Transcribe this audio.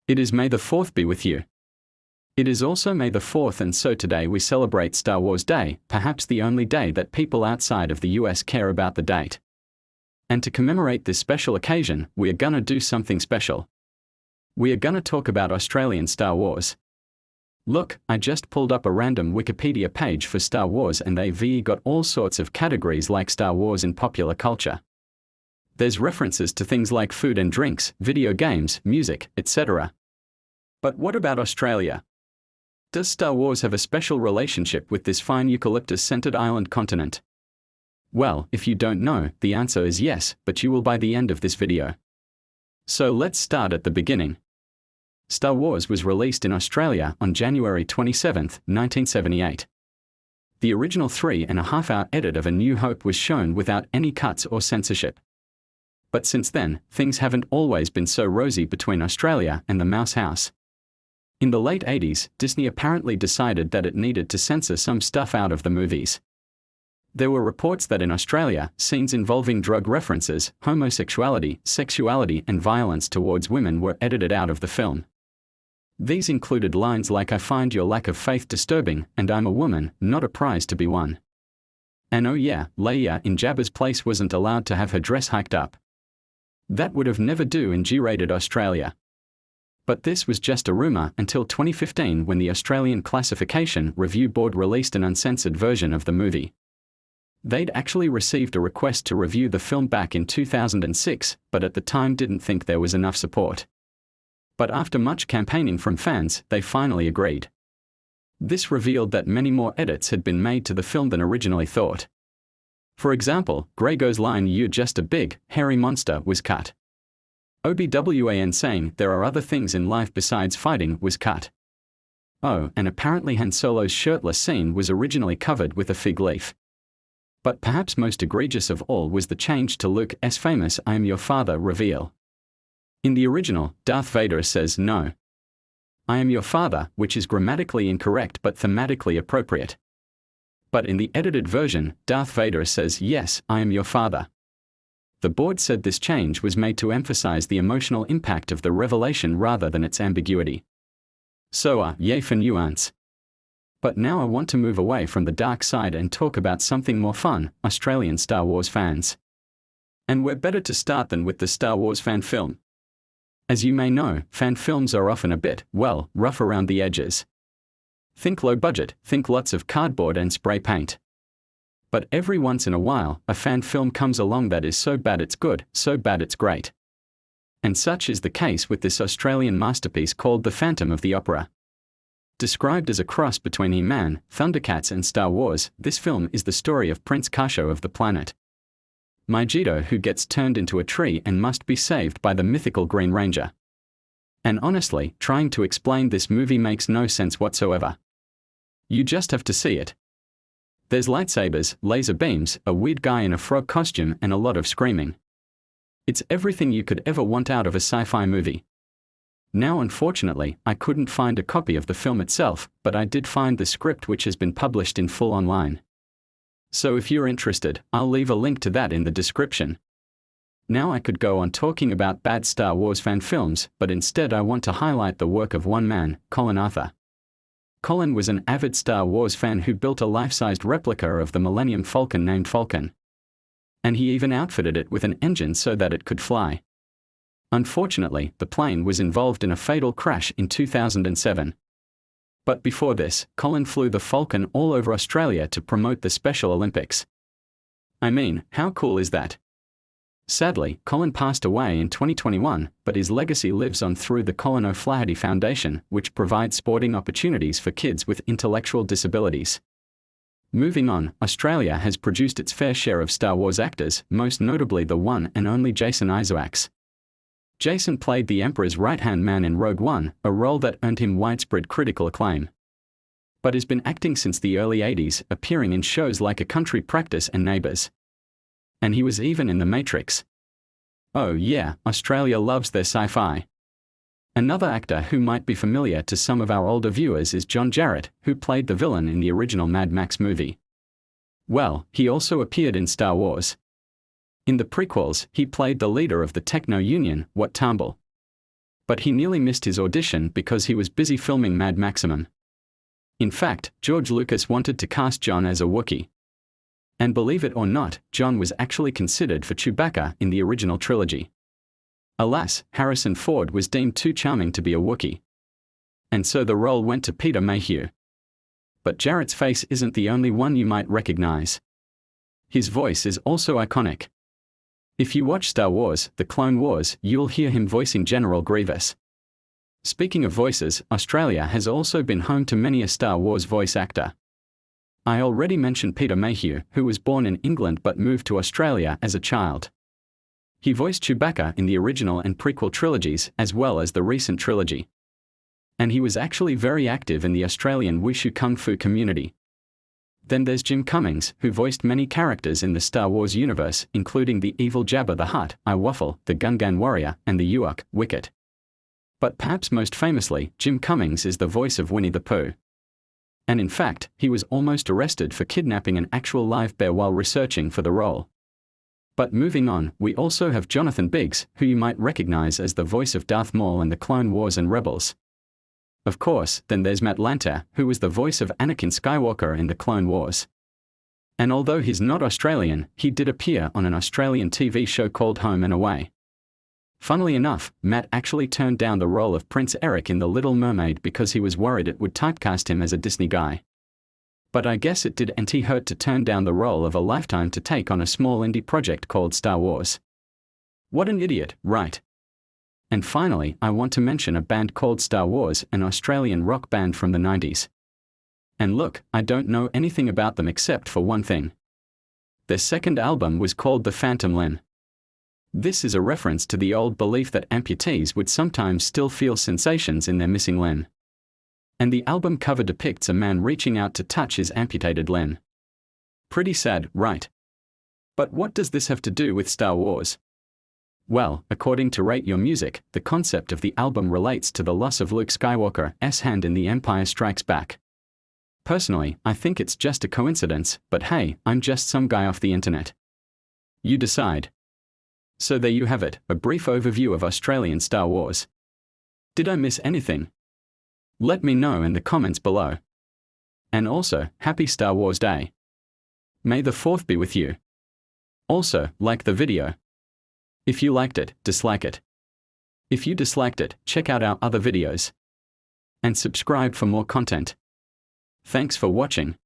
It is May the 4th be with you. It is also May the 4th, and so today we celebrate Star Wars Day, perhaps the only day that people outside of the US care about the date. And to commemorate this special occasion, we are gonna do something special. We are gonna talk about Australian Star Wars. Look, I just pulled up a random Wikipedia page for Star Wars and they've got all sorts of categories like Star Wars in popular culture. There's references to things like food and drinks, video games, music, etc. But what about Australia? Does Star Wars have a special relationship with this fine eucalyptus-scented island continent? Well, if you don't know, the answer is yes, but you will by the end of this video. So let's start at the beginning. Star Wars was released in Australia on January 27, 1978. The original 3.5-hour edit of A New Hope was shown without any cuts or censorship. But since then, things haven't always been so rosy between Australia and the Mouse House. In the late 80s, Disney apparently decided that it needed to censor some stuff out of the movies. There were reports that in Australia, scenes involving drug references, homosexuality, sexuality, and violence towards women were edited out of the film. These included lines like "I find your lack of faith disturbing," and "I'm a woman, not a prize to be won." And oh yeah, Leia in Jabba's place wasn't allowed to have her dress hiked up. That would have never do in G-rated Australia. But this was just a rumor until 2015 when the Australian Classification Review Board released an uncensored version of the movie. They'd actually received a request to review the film back in 2006, but at the time didn't think there was enough support. But after much campaigning from fans, they finally agreed. This revealed that many more edits had been made to the film than originally thought. For example, Gregor's line "You're just a big, hairy monster" was cut. Obi-Wan saying "there are other things in life besides fighting" was cut. Oh, and apparently Han Solo's shirtless scene was originally covered with a fig leaf. But perhaps most egregious of all was the change to Luke's famous "I am your father" reveal. In the original, Darth Vader says "No, I am your father," which is grammatically incorrect but thematically appropriate. But in the edited version, Darth Vader says "Yes, I am your father." The board said this change was made to emphasize the emotional impact of the revelation rather than its ambiguity. So yay for nuance. But now I want to move away from the dark side and talk about something more fun, Australian Star Wars fans. And where better to start than with the Star Wars fan film? As you may know, fan films are often a bit, well, rough around the edges. Think low budget, think lots of cardboard and spray paint. But every once in a while, a fan film comes along that is so bad it's good, so bad it's great. And such is the case with this Australian masterpiece called The Phantom of the Opera. Described as a cross between He-Man, Thundercats and Star Wars, this film is the story of Prince Khasho of the planet Megiddo, who gets turned into a tree and must be saved by the mythical Green Ranger. And honestly, trying to explain this movie makes no sense whatsoever. You just have to see it. There's lightsabers, laser beams, a weird guy in a frog costume, and a lot of screaming. It's everything you could ever want out of a sci-fi movie. Now unfortunately, I couldn't find a copy of the film itself, but I did find the script, which has been published in full online. So if you're interested, I'll leave a link to that in the description. Now I could go on talking about bad Star Wars fan films, but instead I want to highlight the work of one man, Colin Arthur. Colin was an avid Star Wars fan who built a life-sized replica of the Millennium Falcon named Falcon. And he even outfitted it with an engine so that it could fly. Unfortunately, the plane was involved in a fatal crash in 2007. But before this, Colin flew the Falcon all over Australia to promote the Special Olympics. I mean, how cool is that? Sadly, Colin passed away in 2021, but his legacy lives on through the Colin O'Flaherty Foundation, which provides sporting opportunities for kids with intellectual disabilities. Moving on, Australia has produced its fair share of Star Wars actors, most notably the one and only Jason Isaacs. Jason played the Emperor's right-hand man in Rogue One, a role that earned him widespread critical acclaim. But has been acting since the early 80s, appearing in shows like A Country Practice and Neighbours. And he was even in The Matrix. Oh yeah, Australia loves their sci-fi. Another actor who might be familiar to some of our older viewers is John Jarratt, who played the villain in the original Mad Max movie. Well, he also appeared in Star Wars. In the prequels, he played the leader of the Techno Union, Wat Tambor. But he nearly missed his audition because he was busy filming Mad Maximum. In fact, George Lucas wanted to cast John as a Wookiee. And believe it or not, John was actually considered for Chewbacca in the original trilogy. Alas, Harrison Ford was deemed too charming to be a Wookiee. And so the role went to Peter Mayhew. But Jarrett's face isn't the only one you might recognize. His voice is also iconic. If you watch Star Wars: The Clone Wars, you'll hear him voicing General Grievous. Speaking of voices, Australia has also been home to many a Star Wars voice actor. I already mentioned Peter Mayhew, who was born in England but moved to Australia as a child. He voiced Chewbacca in the original and prequel trilogies as well as the recent trilogy. And he was actually very active in the Australian Wushu Kung Fu community. Then there's Jim Cummings, who voiced many characters in the Star Wars universe, including the evil Jabba the Hutt, Waffle, the Gungan warrior, and the Ewok, Wicket. But perhaps most famously, Jim Cummings is the voice of Winnie the Pooh. And in fact, he was almost arrested for kidnapping an actual live bear while researching for the role. But moving on, we also have Jonathan Biggs, who you might recognize as the voice of Darth Maul in the Clone Wars and Rebels. Of course, then there's Matt Lanter, who was the voice of Anakin Skywalker in the Clone Wars. And although he's not Australian, he did appear on an Australian TV show called Home and Away. Funnily enough, Matt actually turned down the role of Prince Eric in The Little Mermaid because he was worried it would typecast him as a Disney guy. But I guess it didn't hurt to turn down the role of a lifetime to take on a small indie project called Star Wars. What an idiot, right? And finally, I want to mention a band called Star Wars, an Australian rock band from the 90s. And look, I don't know anything about them except for one thing. Their second album was called The Phantom Limb. This is a reference to the old belief that amputees would sometimes still feel sensations in their missing limb. And the album cover depicts a man reaching out to touch his amputated limb. Pretty sad, right? But what does this have to do with Star Wars? Well, according to Rate Your Music, the concept of the album relates to the loss of Luke Skywalker's hand in The Empire Strikes Back. Personally, I think it's just a coincidence, but hey, I'm just some guy off the internet. You decide. So there you have it, a brief overview of Australian Star Wars. Did I miss anything? Let me know in the comments below. And also, happy Star Wars Day. May the 4th be with you. Also, like the video. If you liked it, dislike it. If you disliked it, check out our other videos. And subscribe for more content. Thanks for watching.